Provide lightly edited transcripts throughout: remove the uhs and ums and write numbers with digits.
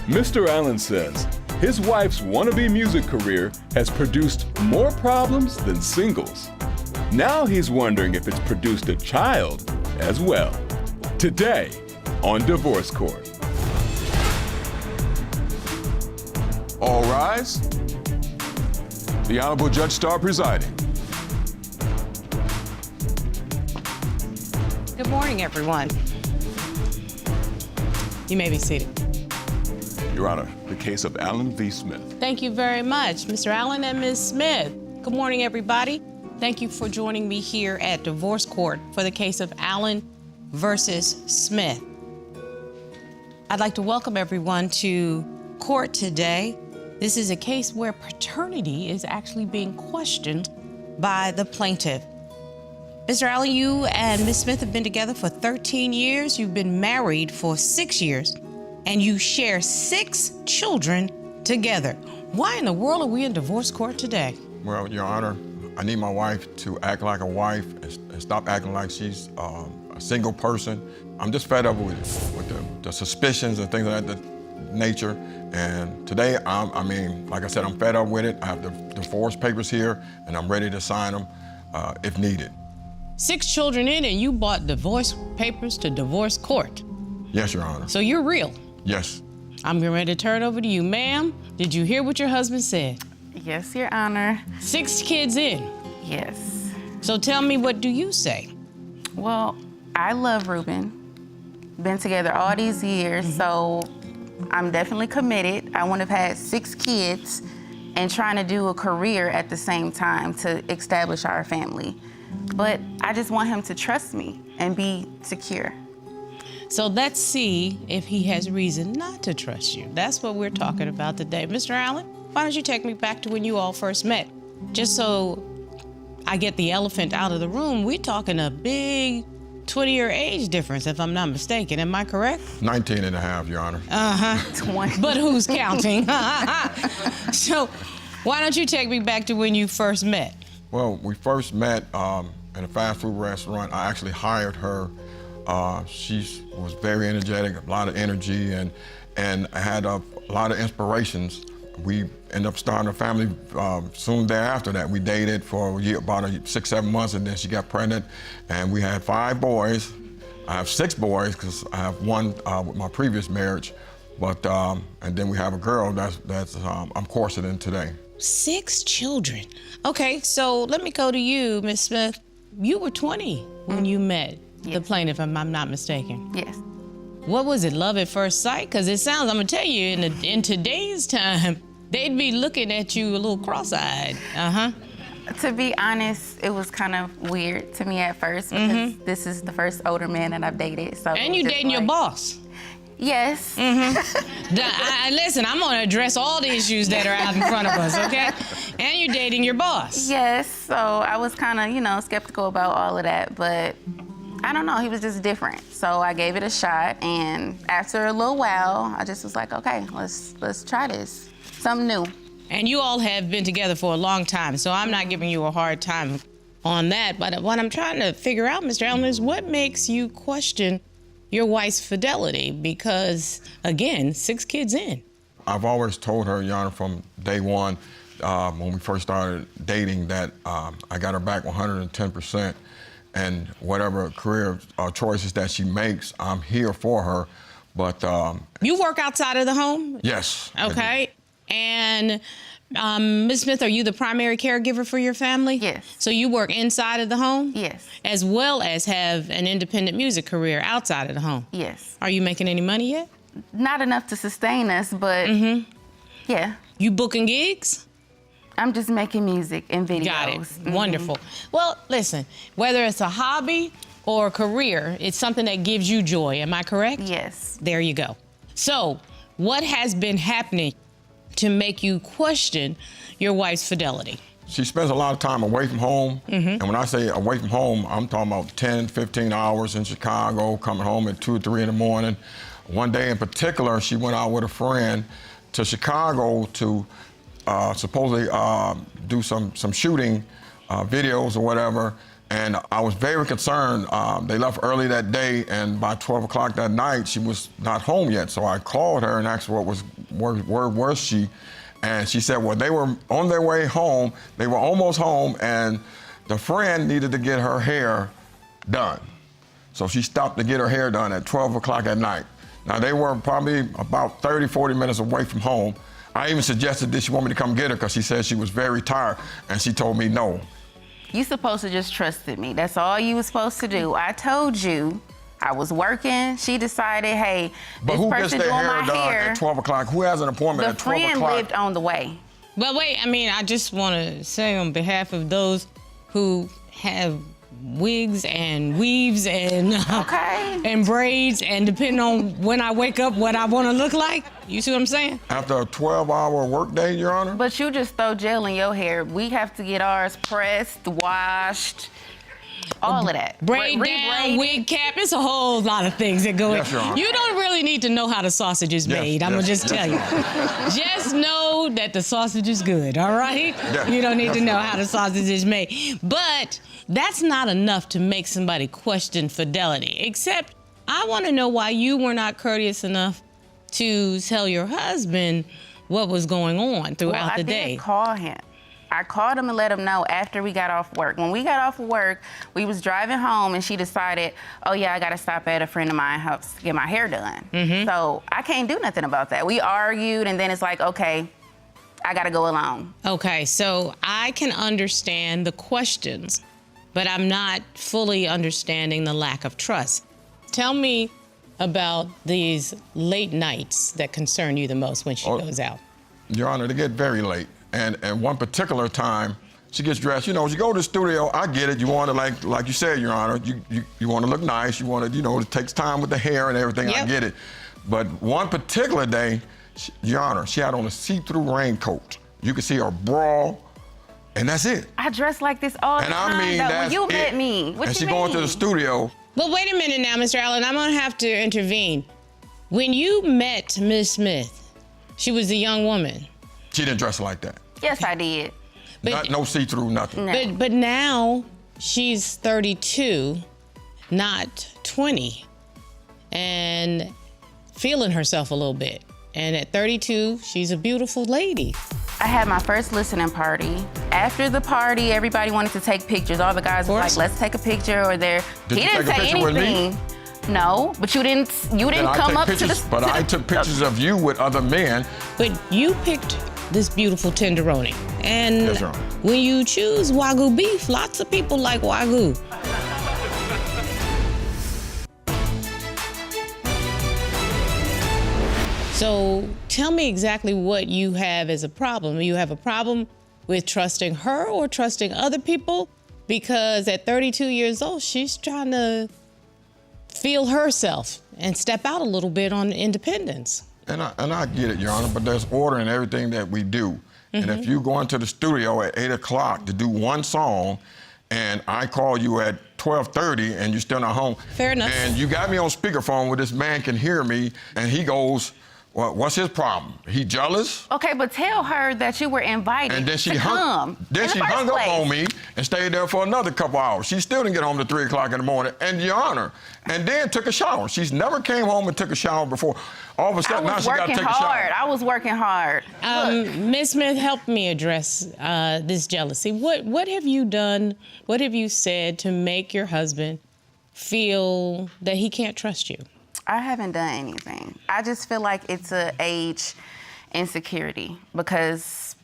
Mr. Allen says his wife's wannabe music career has produced more problems than singles. Now he's wondering if it's produced a child as well. Today on Divorce Court. All rise. The Honorable Judge Starr presiding. Good morning, everyone. You may be seated. Your Honor, the case of Allen v. Smith. Thank you very much, Mr. Allen and Ms. Smith. Good morning, everybody. Thank you for joining me here at Divorce Court for the case of Allen versus Smith. I'd like to welcome everyone to court today. This is a case where paternity is actually being questioned by the plaintiff. Mr. Allen, you and Ms. Smith have been together for 13 years. You've been married for 6 years, and you share 6 children together. Why in the world are we in divorce court today? Well, Your Honor, I need my wife to act like a wife and stop acting like she's a single person. I'm just fed up with it, with the suspicions and things of that nature. And today, like I said, I'm fed up with it. I have the divorce papers here, and I'm ready to sign them if needed. 6 children in, and you bought divorce papers to divorce court. Yes, Your Honor. So you're real. Yes. I'm getting ready to turn it over to you. Ma'am, did you hear what your husband said? Yes, Your Honor. 6 kids in. Yes. So tell me, what do you say? Well, I love Roben. Been together all these years, so I'm definitely committed. I want to have had 6 kids and trying to do a career at the same time to establish our family. But I just want him to trust me and be secure. So let's see if he has reason not to trust you. That's what we're talking about today. Mr. Allen, why don't you take me back to when you all first met? Just so I get the elephant out of the room, we're talking a big 20-year age difference, if I'm not mistaken. Am I correct? 19 and a half, Your Honor. 20. But who's counting? So why don't you take me back to when you first met? Well, we first met in a fast food restaurant. I actually hired her. She was very energetic, a lot of energy, and I had a lot of inspirations. We ended up starting a family soon thereafter that. We dated for a year, about 6-7 months, and then she got pregnant, and we had 5 boys. I have 6 boys because I have 1 with my previous marriage, but and then we have a girl that's I'm corseting today. 6 children. Okay, so let me go to you, Ms. Smith. You were 20 when you met the plaintiff, if I'm not mistaken. Yes. What was it, love at first sight? Because it sounds, I'm gonna tell you, in today's time, they'd be looking at you a little cross-eyed. To be honest, it was kind of weird to me at first because this is the first older man that I've dated. So And you dating your boss. Yes. Listen, I'm gonna address all the issues that are out in front of us, okay? And you're dating your boss. Yes, so I was kind of, skeptical about all of that, but I don't know, he was just different. So I gave it a shot, and after a little while, I just was like, okay, let's try this, something new. And you all have been together for a long time, so I'm not giving you a hard time on that, but what I'm trying to figure out, Mr. Allen, is what makes you question your wife's fidelity? Because, again, 6 kids in. I've always told her, Your Honor, from day one, when we first started dating, that I got her back 110%, and whatever career choices that she makes, I'm here for her. But you work outside of the home? Yes. Okay. And Ms. Smith, are you the primary caregiver for your family? Yes. So you work inside of the home? Yes. As well as have an independent music career outside of the home? Yes. Are you making any money yet? Not enough to sustain us, but yeah. You booking gigs? I'm just making music and videos. Got it. Wonderful. Well, listen, whether it's a hobby or a career, it's something that gives you joy. Am I correct? Yes. There you go. So, what has been happening to make you question your wife's fidelity? She spends a lot of time away from home. And when I say away from home, I'm talking about 10, 15 hours in Chicago, coming home at 2 or 3 in the morning. One day in particular, she went out with a friend to Chicago to supposedly do some shooting videos or whatever. And I was very concerned. They left early that day, and by 12 o'clock that night, she was not home yet. So I called her and asked her where was she? And she said, well, they were on their way home. They were almost home, and the friend needed to get her hair done. So she stopped to get her hair done at 12 o'clock at night. Now, they were probably about 30, 40 minutes away from home. I even suggested, did she want me to come get her? Because she said she was very tired, and she told me no. You supposed to just trusted me. That's all you was supposed to do. I told you I was working. She decided, hey, but this person doing my who gets their hair done at 12 o'clock? Who has an appointment at 12 o'clock? The friend lived on the way. But wait, I mean, I just want to say on behalf of those who have wigs and weaves and and braids, and depending on when I wake up, what I want to look like. You see what I'm saying? After a 12-hour workday, Your Honor? But you just throw gel in your hair. We have to get ours pressed, washed, all of that. Braid down, wig cap. It's a whole lot of things that go in. Yes, Your Honor. You don't really need to know how the sausage is made. I'm going to just tell you. Just know that the sausage is good, all right? Yes. You don't need to know how the sausage is made. But that's not enough to make somebody question fidelity, except I want to know why you were not courteous enough to tell your husband what was going on throughout the day. I did call him. I called him and let him know after we got off work. When we got off of work, we was driving home, and she decided, oh yeah, I gotta stop at a friend of mine's house to get my hair done. So I can't do nothing about that. We argued, and then it's like, okay, I gotta go alone. Okay, so I can understand the questions, but I'm not fully understanding the lack of trust. Tell me about these late nights that concern you the most when she goes out. Your Honor, they get very late. And one particular time, she gets dressed. You know, as you go to the studio, I get it. You want to, like you said, Your Honor, you want to look nice. You want to, you know, it takes time with the hair and everything. Yep. I get it. But one particular day, Your Honor, she had on a see-through raincoat. You could see her bra, and that's it. I dress like this all the time, I mean, though. that's When you met it. me, what and you she mean? going to the studio. Well, wait a minute now, Mr. Allen. I'm going to have to intervene. When you met Ms. Smith, she was a young woman. She didn't dress like that. Yes, I did. No see-through, nothing. No. But now she's 32, not 20, and feeling herself a little bit. And at 32, she's a beautiful lady. I had my first listening party. After the party, everybody wanted to take pictures. All the guys were like, let's take a picture, or there. Did he you didn't take a say picture with me? anything. No, but you didn't I come take up pictures, to the. But I took pictures of you with other men. But you picked this beautiful tenderoni. And Yes, Your Honor. when you choose Wagyu beef, lots of people like Wagyu. So tell me exactly what you have as a problem. You have a problem with trusting her or trusting other people? Because at 32 years old, she's trying to feel herself and step out a little bit on independence. And I get it, Your Honor, but there's order in everything that we do. And if you go into the studio at 8 o'clock to do one song, and I call you at 12:30 and you're still not home. Fair enough. And you got me on speakerphone where this man can hear me, and he goes, well, what's his problem? He jealous? Okay, but tell her that you were invited And then she to come. Then in the she first hung up place. on me and stayed there for another couple hours. She still didn't get home till 3 o'clock in the morning, and Your Honor, and then took a shower. She's never came home and took a shower before. All of a sudden, now she got to take a shower. I was working hard. Ms. Smith, help me address this jealousy. What have you done, what have you said to make your husband feel that he can't trust you? I haven't done anything. I just feel like it's an age insecurity because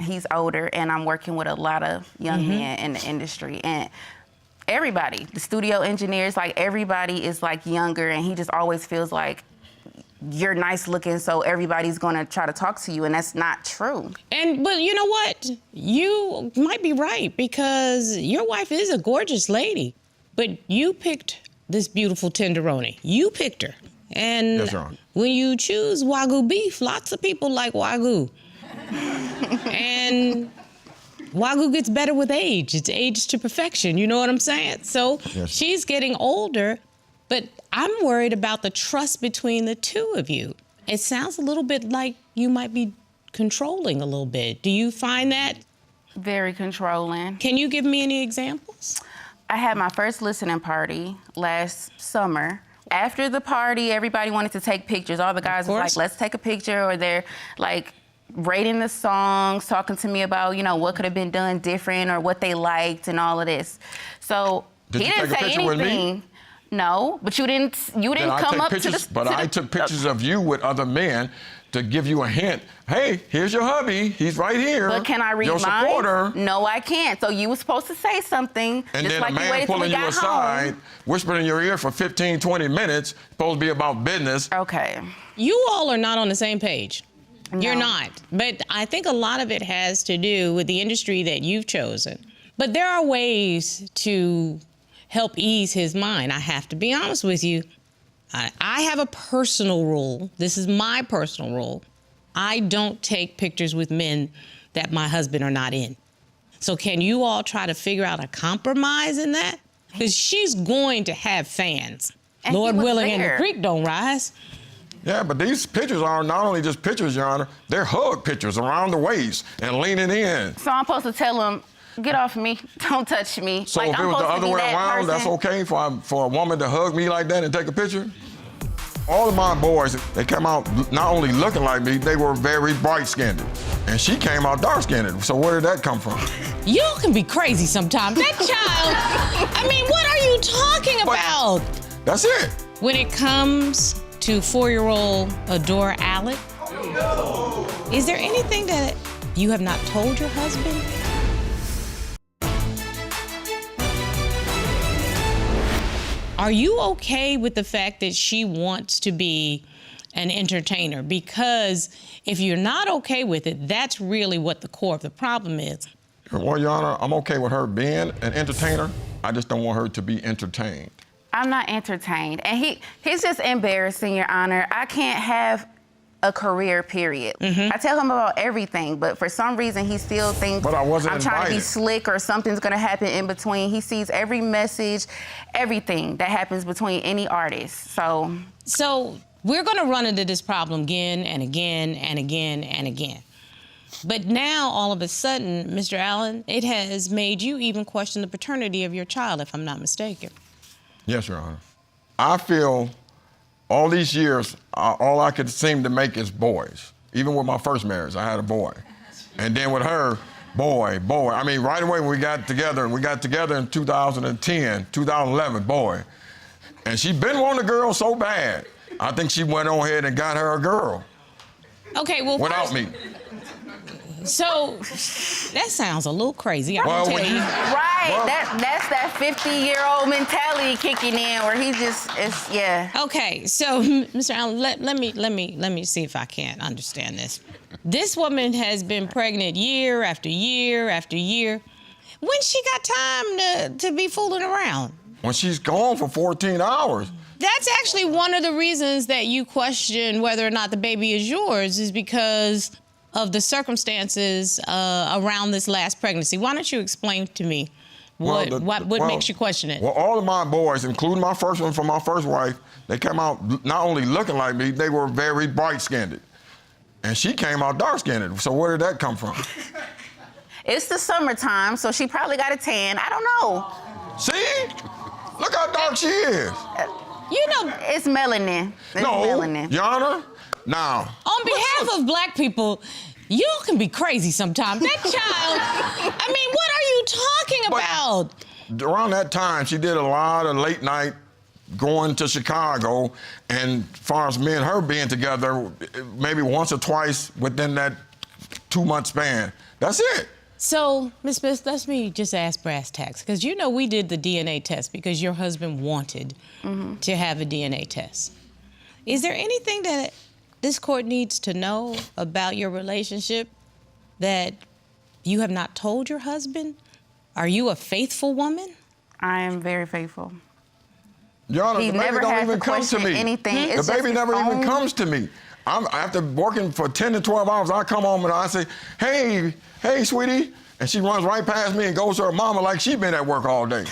he's older and I'm working with a lot of young men in the industry. And everybody, the studio engineers, like everybody is like younger, and he just always feels like you're nice looking, so everybody's gonna try to talk to you, and that's not true. But you know what? You might be right, because your wife is a gorgeous lady, but you picked this beautiful tenderoni. You picked her. And Yes, Your Honor. when you choose Wagyu beef, lots of people like Wagyu. And Wagyu gets better with age. It's aged to perfection. You know what I'm saying? So Yes. she's getting older, but I'm worried about the trust between the two of you. It sounds a little bit like you might be controlling a little bit. Do you find that? Very controlling. Can you give me any examples? I had my first listening party last summer. After the party, everybody wanted to take pictures. All the guys was like, let's take a picture, or they're like rating the songs, talking to me about, you know, what could have been done different or what they liked and all of this. So Did he you didn't take a say picture anything. with me? No, but you didn't come up to the... But I took pictures of you with other men to give you a hint. Hey, here's your hubby. He's right here. But can I read your mine? Supporter. No, I can't. So you were supposed to say something. And just then like a man you waited till we pulling you got aside, home. whispering in your ear for 15, 20 minutes, supposed to be about business. Okay. You all are not on the same page. No. You're not. But I think a lot of it has to do with the industry that you've chosen. But there are ways to help ease his mind. I have to be honest with you. I have a personal rule. This is my personal rule. I don't take pictures with men that my husband are not in. So can you all try to figure out a compromise in that? Because she's going to have fans. And Lord he was willing, and the there. creek don't rise. Yeah, but these pictures are not only just pictures, Your Honor, they're hug pictures around the waist and leaning in. So I'm supposed to tell him, get off me, don't touch me. So like, if it I'm was the supposed to other be way that around, that's person? okay for a woman to hug me like that and take a picture? All of my boys, they came out not only looking like me, they were very bright-skinned. And she came out dark-skinned. So where did that come from? You can be crazy sometimes. That child, I mean, what are you talking about? That's it. When it comes to 4-year-old Adore Alec, is there anything that you have not told your husband? Are you okay with the fact that she wants to be an entertainer? Because if you're not okay with it, that's really what the core of the problem is. Well, Your Honor, I'm okay with her being an entertainer. I just don't want her to be entertained. I'm not entertained. And he's just embarrassing, Your Honor. I can't have a career, period. I tell him about everything, but for some reason he still thinks But I wasn't I'm trying to be invited. slick or something's gonna happen in between. He sees every message, everything that happens between any artist. So we're gonna run into this problem again and again and again and again. But now, all of a sudden, Mr. Allen, it has made you even question the paternity of your child, if I'm not mistaken. Yes, Your Honor. I feel all these years, all I could seem to make is boys. Even with my first marriage, I had a boy. And then with her, boy. I mean, right away when we got together in 2010, 2011, boy. And she been wanting a girl so bad, I think she went on ahead and got her a girl. Okay, well, Without me. So that sounds a little crazy. I'm Well, gonna when tell you. Right, Well- that's that 50-year-old mentality kicking in where he just is, yeah. Okay, so Mr. Allen, let me see if I can understand this. This woman has been pregnant year after year after year. When she got time to be fooling around? When she's gone for 14 hours. That's actually one of the reasons that you question whether or not the baby is yours, is because of the circumstances around this last pregnancy. Why don't you explain to me what makes you question it? Well, all of my boys, including my first one from my first wife, they came out not only looking like me, they were very bright-skinned. And she came out dark-skinned. So where did that come from? It's the summertime, so she probably got a tan. I don't know. See? Look how dark she is. You know, It's melanin. It's No, melanin. Your Honor, now. on behalf of black people, you can be crazy sometimes. That child, I mean, what are you talking about? Around that time, she did a lot of late night going to Chicago, and as far as me and her being together, maybe once or twice within that 2-month span. That's it. So, Ms. Smith, let me just ask brass tacks, because you know we did the DNA test because your husband wanted to have a DNA test. Is there anything that this court needs to know about your relationship that you have not told your husband? Are you a faithful woman? I am very faithful. Your Honor, He the baby never don't has even to come to question me. anything. The It's just baby his never even own- comes to me. After working for 10 to 12 hours, I come home and I say, hey, sweetie. And she runs right past me and goes to her mama like she been at work all day.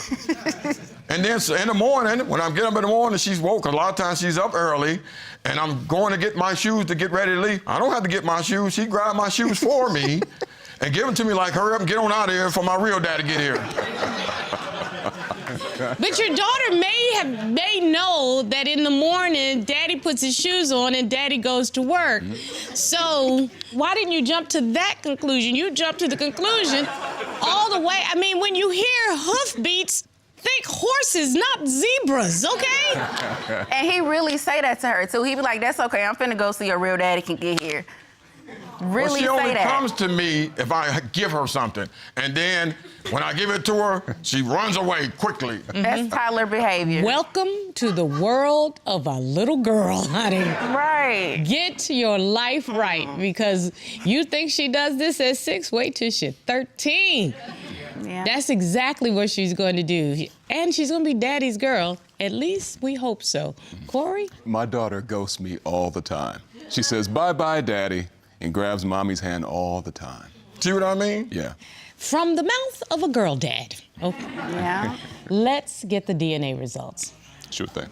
And then in the morning, when I get up in the morning, she's woke. A lot of times she's up early, and I'm going to get my shoes to get ready to leave. I don't have to get my shoes. She grabbed my shoes for me and give them to me like, hurry up and get on out of here for my real dad to get here. But your daughter may know that in the morning, Daddy puts his shoes on and Daddy goes to work. So why didn't you jump to that conclusion? You jumped to the conclusion all the way. I mean, when you hear hoofbeats, think horses, not zebras, okay? And he really say that to her, too. He be like, that's okay, I'm finna go see a real daddy can get here. Really well, she only say that. comes to me if I give her something. And then when I give it to her, she runs away quickly. That's toddler behavior. Welcome to the world of a little girl, honey. Right. Get your life right, because you think she does this at 6, wait till she's 13. Yeah. That's exactly what she's going to do. And she's going to be Daddy's girl. At least we hope so. Corey? My daughter ghosts me all the time. She says, bye-bye, Daddy, and grabs Mommy's hand all the time. See what I mean? Yeah. From the mouth of a girl dad. Okay. Yeah. Let's get the DNA results. Sure thing.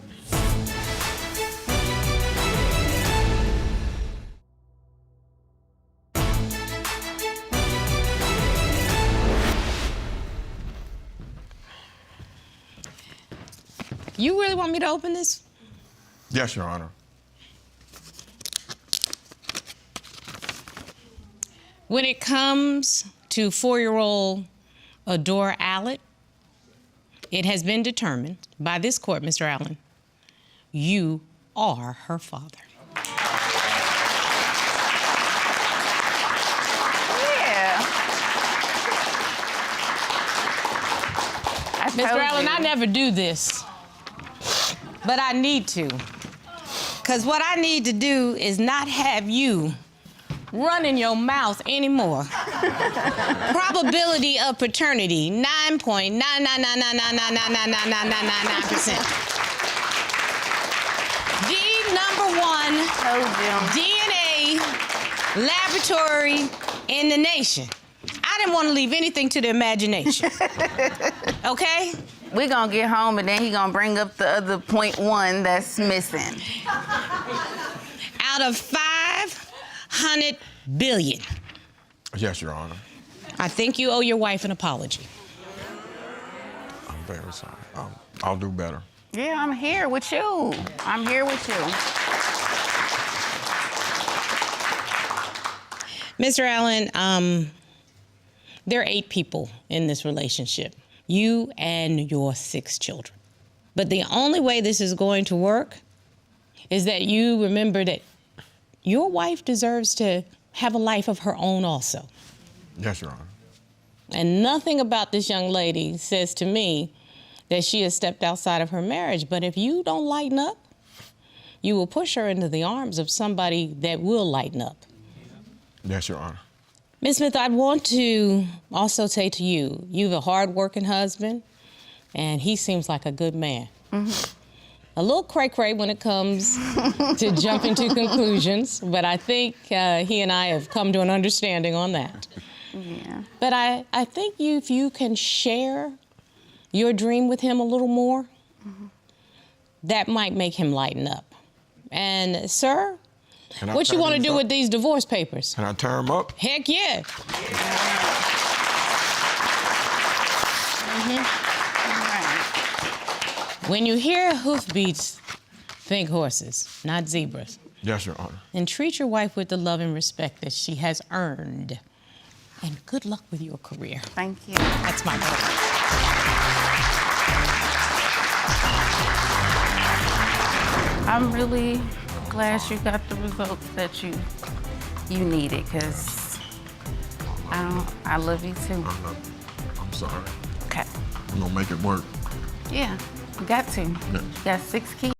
You really want me to open this? Yes, Your Honor. When it comes to 4-year-old Adore Allen, it has been determined by this court, Mr. Allen, you are her father. Yeah. I Mr. told Allen, you. I never do this, but I need to. Because what I need to do is not have you running your mouth anymore. Probability of paternity, 9.99999999999%. The #1 Told you. DNA laboratory in the nation. I didn't want to leave anything to the imagination. Okay? We gonna get home and then he gonna bring up the other 0.1 that's missing. Out of 500 billion, Yes, Your Honor. I think you owe your wife an apology. I'm very sorry. I'll do better. Yeah, I'm here with you. I'm here with you. Mr. Allen, there are 8 people in this relationship, you and your 6 children. But the only way this is going to work is that you remember that your wife deserves to have a life of her own also. Yes, Your Honor. And nothing about this young lady says to me that she has stepped outside of her marriage. But if you don't lighten up, you will push her into the arms of somebody that will lighten up. Yes, Your Honor. Ms. Smith, I want to also say to you, you have a hard-working husband, and he seems like a good man. Mm-hmm. A little cray-cray when it comes to jumping to conclusions, but I think he and I have come to an understanding on that. Yeah. But I think if you can share your dream with him a little more, that might make him lighten up. And, sir, what you want to do with these divorce papers? Can I turn them up? Heck yeah. When you hear hoofbeats, think horses, not zebras. Yes, Your Honor. And treat your wife with the love and respect that she has earned. And good luck with your career. Thank you. That's my goal. I'm really glad you got the results that you needed, because I love you too. I love you. I'm sorry. Okay. I'm gonna make it work. Yeah, you got to. Yeah. You got 6 kids.